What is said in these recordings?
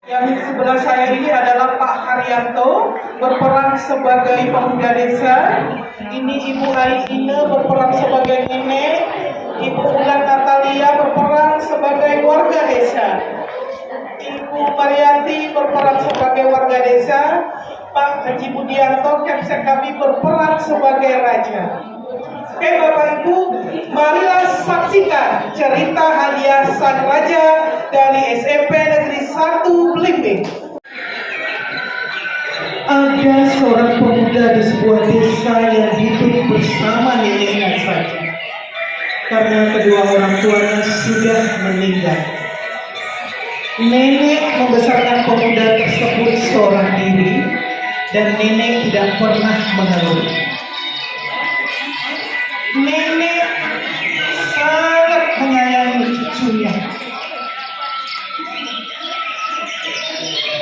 Yang di sebelah saya ini adalah Pak Haryanto, berperan sebagai pemuda desa. Ini Ibu Aine berperan sebagai nenek. Ibu Ulan Natalia berperan sebagai warga desa. Ibu Marianti berperan sebagai warga desa. Pak Haji Budianto, Kapsek kami, berperan sebagai raja. Oke Bapak Ibu, marilah saksikan cerita hadiah Sang Raja dari SMP Negeri 1 Belimbing. Ada seorang pemuda di sebuah desa yang hidup bersama neneknya saja, karena kedua orang tuanya sudah meninggal. Nenek membesarkan pemuda tersebut seorang diri, dan nenek tidak pernah mengeluh. Nenek sangat menyayangi cucunya,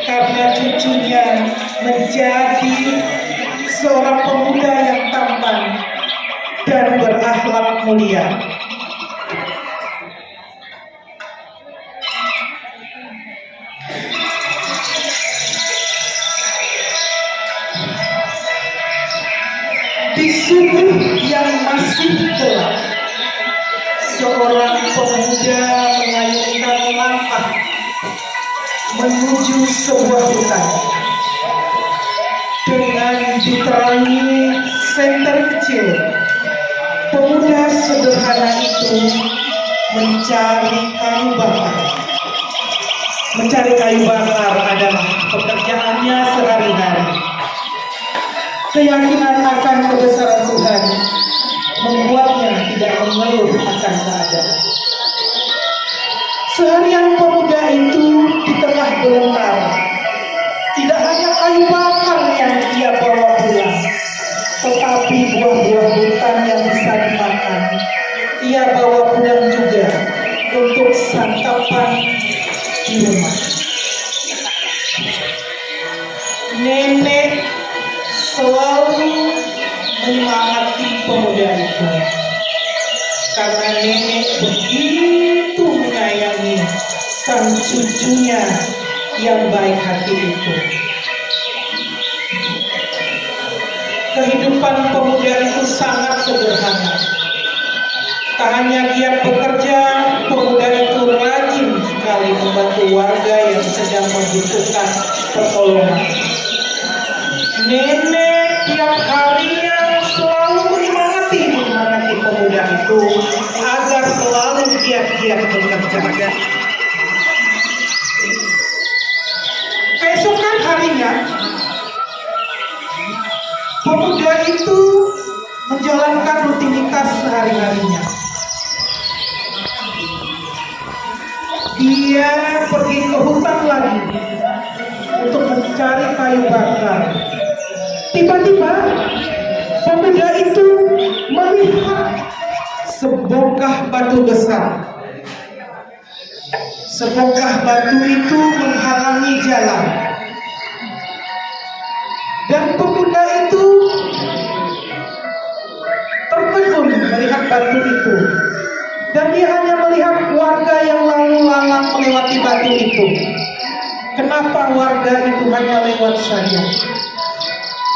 karena cucunya menjadi seorang pemuda yang tampan dan berakhlak mulia. Di subuh yang masih gelap, seorang pemuda mengayunkan langkah menuju sebuah hutan. Dengan diterangi senter kecil, pemuda sederhana itu mencari kayu bakar. Mencari kayu bakar adalah pekerjaannya sehari-hari. Keyakinan akan kebesaran Tuhan membuatnya tidak mengeluh akan keadaan. Seharian pemuda itu di tengah belantara, tidak hanya kayu bakar yang ia bawa pulang, tetapi buah-buah hutan yang bisa dimakan ia bawa pulang juga untuk santapan di rumah. Nenek selalu menyemangati pemuda itu, karena nenek begitu menyayangi sang cucunya yang baik hati itu. Kehidupan pemuda itu sangat sederhana. Tak hanya giat bekerja, pemuda itu rajin sekali membantu warga yang sedang membutuhkan pertolongan. Nenek tiap harinya selalu menyemangati pemuda itu agar selalu giat-giat bekerja. Keesokan harinya, pemuda itu menjalankan rutinitas sehari-harinya. Dia pergi ke hutan lagi untuk mencari kayu bakar. Tiba-tiba pemuda itu melihat sebongkah batu besar. Sebongkah batu itu menghalangi jalan, dan pemuda itu tertegun melihat batu itu, dan dia hanya melihat warga yang lalu lalang melewati batu itu. Kenapa warga itu hanya lewat saja?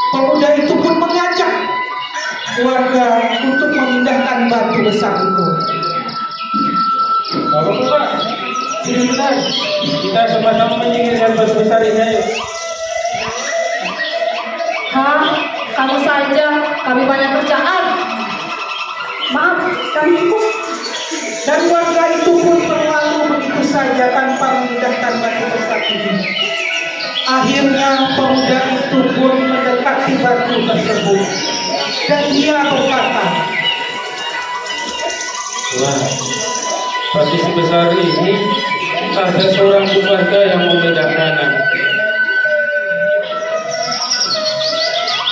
Pemuda itu pun mengajak warga untuk memindahkan batu besar itu. Bapak, sini bentar. Kita sama-sama menyingkirkan batu besar ini, ayo. Hah? Kamu saja, kami banyak kerjaan. Maaf, kami ikut. Dan warga itu pun berlalu begitu saja tanpa memindahkan batu besar itu. Akhirnya pemuda itu pun mendekati batu tersebut, dan dia berkata, Wah, batu sebesar ini ada seorang keluarga yang membedakan.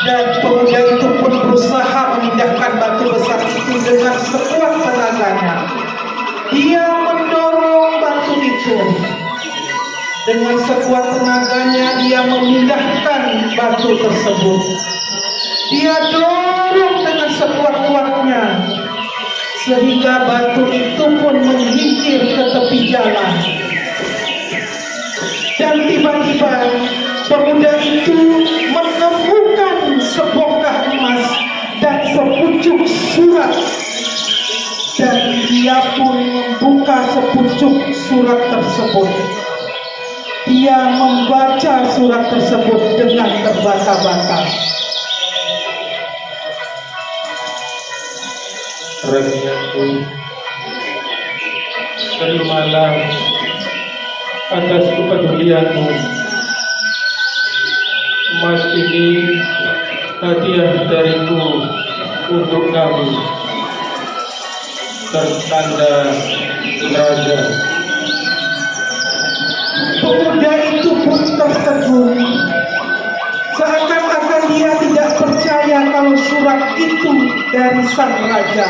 dan pemuda itu pun berusaha memindahkan batu besar itu dengan sekuat tenaganya. Dia mendorong batu itu. Dengan sekuat tenaganya dia memindahkan batu tersebut. Dia dorong dengan sekuat-kuatnya, sehingga batu itu pun menggigit ke tepi jalan. Dan tiba Pemuda itu menemukan sebongkah emas dan sepucuk surat, dan dia pun membuka sepucuk surat tersebut. Dia membaca surat tersebut dengan terbata-bata. Rakyatku, terimalah atas kepedulianmu. Emas ini hadiah dariku untuk kamu. Tertanda Raja. Pemuda itu pun tertegun, seakan-akan dia tidak percaya kalau surat itu dari sang raja.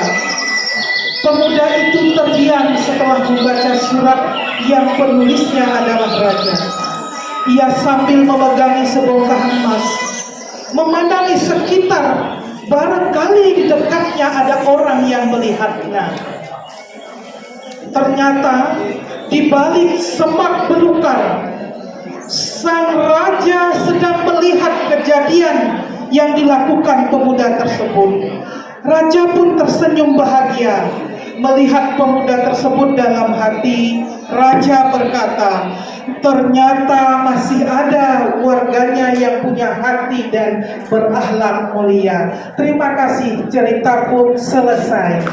Pemuda itu terdiam setelah membaca surat yang penulisnya adalah raja. Ia sambil memegangi sebongkah emas, memandangi sekitar, barangkali di dekatnya ada orang yang melihatnya. Ternyata di balik semak belukar, sang raja sedang melihat kejadian yang dilakukan pemuda tersebut. Raja pun tersenyum bahagia melihat pemuda tersebut. Dalam hati raja berkata, ternyata masih ada warganya yang punya hati dan berakhlak mulia. Terima kasih, cerita pun selesai.